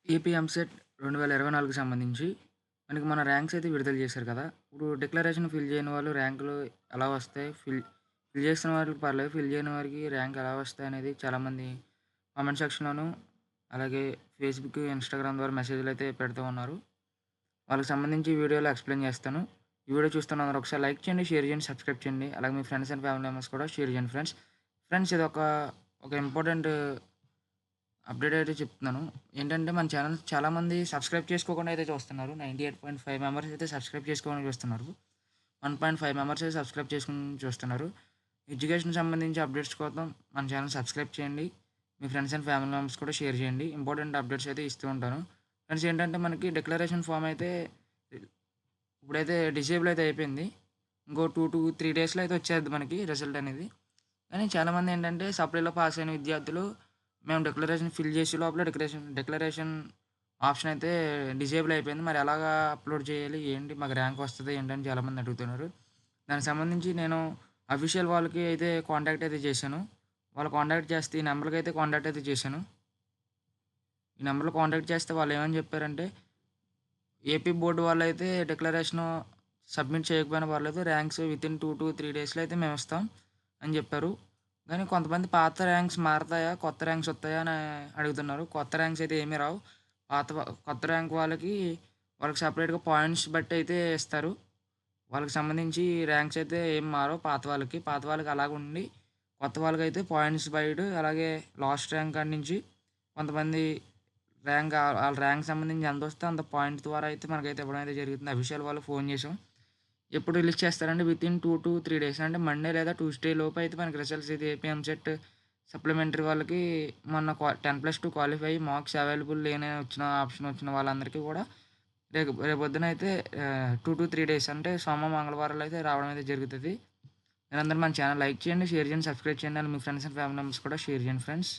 AP EAMCET 2024కి సంబంధించి మనకి మన ర్యాంక్స్ అయితే విడుదల చేశారు కదా! ఇప్పుడు డిక్లరేషన్ ఫిల్ చేయని వాళ్ళు ర్యాంకులు ఎలా వస్తాయి? ఫిల్ ఫిల్ చేసిన వారికి పర్లేదు. ఫిల్ చేయని వారికి ర్యాంక్ ఎలా వస్తాయనేది చాలామంది కామెంట్ సెక్షన్‌లోను, అలాగే ఫేస్‌బుక్, ఇన్‌స్టాగ్రామ్ ద్వారా మెసేజ్‌లయితే పెడుతూ ఉన్నారు. వాళ్ళకి సంబంధించి ఈ వీడియోలో ఎక్స్‌ప్లెయిన్ చేస్తాను. ఈ వీడియో చూస్తున్న అందరూ ఒకసారి లైక్ చేయండి, షేర్ చేయండి, సబ్స్క్రైబ్ చేయండి. అలాగే మీ ఫ్రెండ్స్ అండ్ ఫ్యామిలీ మెంబర్స్ కూడా షేర్ చేయండి ఫ్రెండ్స్. ఫ్రెండ్స్ ఇదొక ఇంపార్టెంట్ అప్డేట్ అయితే చెప్తున్నాను. ఏంటంటే మన ఛానల్ చాలామంది సబ్స్క్రైబ్ చేసుకోకుండా అయితే చూస్తున్నారు. 98.5 మెంబర్స్ అయితే సబ్స్క్రైబ్ చేసుకోకుండా చూస్తున్నారు. 1.5 మెంబర్స్ అయితే సబ్స్క్రైబ్ చేసుకొని చూస్తున్నారు. ఎడ్యుకేషన్‌కి సంబంధించి అప్డేట్స్ కోసం మన ఛానల్ సబ్స్క్రైబ్ చేయండి. మీ ఫ్రెండ్స్ అండ్ ఫ్యామిలీ మెంబర్స్ కూడా షేర్ చేయండి. ఇంపార్టెంట్ అప్డేట్స్ అయితే ఇస్తూ ఉంటాను. ఫ్రెండ్స్ ఏంటంటే మనకి డిక్లరేషన్ ఫార్మ్ అయితే ఇప్పుడైతే డిసేబుల్ అయితే అయిపోయింది. ఇంకో 2-3 డేస్‌లో అయితే వచ్చేద్ది మనకి రిజల్ట్ అనేది. కానీ చాలామంది ఏంటంటే సప్లీలో పాస్ అయిన విద్యార్థులు మేము డిక్లరేషన్ ఫిల్ చేసే లోపల డిక్లరేషన్ ఆప్షన్ అయితే డిజేబుల్ అయిపోయింది. మరి ఎలాగా అప్‌లోడ్ చేయాలి? ఏంటి? మాకు ర్యాంక్ వస్తదా ఏంటి? అని చాలామంది అడుగుతున్నారు. దానికి సంబంధించి నేను అఫీషియల్ వాళ్ళకి అయితే కాంటాక్ట్ అయితే చేశాను. వాళ్ళు కాంటాక్ట్ చేస్తే ఈ నంబర్‌కి అయితే కాంటాక్ట్ అయితే చేశాను. ఈ నంబర్‌లో కాంటాక్ట్ చేస్తే వాళ్ళు ఏమని చెప్పారంటే, ఏపీ బోర్డ్ వాళ్ళైతే డిక్లరేషను సబ్మిట్ చేయకపోయినా పర్లేదు. ర్యాంక్స్ వితిన్ 2-3 డేస్‌లో అయితే మేమిస్తాం అని జెప్పారు. కానీ కొంతమంది పాత ర్యాంక్స్ మారతాయా? కొత్త ర్యాంక్స్ వత్తాయా? అని అడుగుతున్నారు. కొత్త ర్యాంక్స్ అయితే ఏమీ రావు. కొత్త ర్యాంక్ వాళ్ళకి సెపరేట్‌గా పాయింట్స్ బట్టి అయితే ఇస్తారు. వాళ్ళకి సంబంధించి ర్యాంక్స్ అయితే ఏం మారవు పాత వాళ్ళకి అలాగుండి, కొత్త వాళ్ళకైతే పాయింట్స్ వైడ్ అలాగే లాస్ట్ ర్యాంక్ కాడ నుంచి కొంతమంది ఆళ్ళ ర్యాంక్ సంబంధించి ఎంతొస్తే అంత పాయింట్ ద్వారా అయితే మనకైతే ఇవ్వడం అయితే జరుగుతుంది. అఫీషియల్ వాళ్ళకి ఫోన్ చేసాం. ఎప్పుడు రిలీజ్ చేస్తారంటే వితిన్ 2-3 డేస్ అంటే మండే లేదా ట్యూస్‌డే లోపు అయితే మనకి రిజల్ట్స్ ఇది ఏపీ ఎంసెట్ సప్లిమెంటరీ వాళ్ళకి మొన్న 10+2 క్వాలిఫై అయ్యి మార్క్స్ అవైలబుల్ లేని ఆప్షన్ వచ్చిన వాళ్ళందరికీ కూడా రేపొద్దున అయితే 2-3 డేస్ అంటే మంగళవారాలు అయితే రావడం అయితే జరుగుతది. మీరందరూ మన ఛానల్ లైక్ చేయండి, షేర్ చేయండి, సబ్స్క్రైబ్ చేయండి. And me friends and family members కూడా షేర్ చేయండి ఫ్రెండ్స్.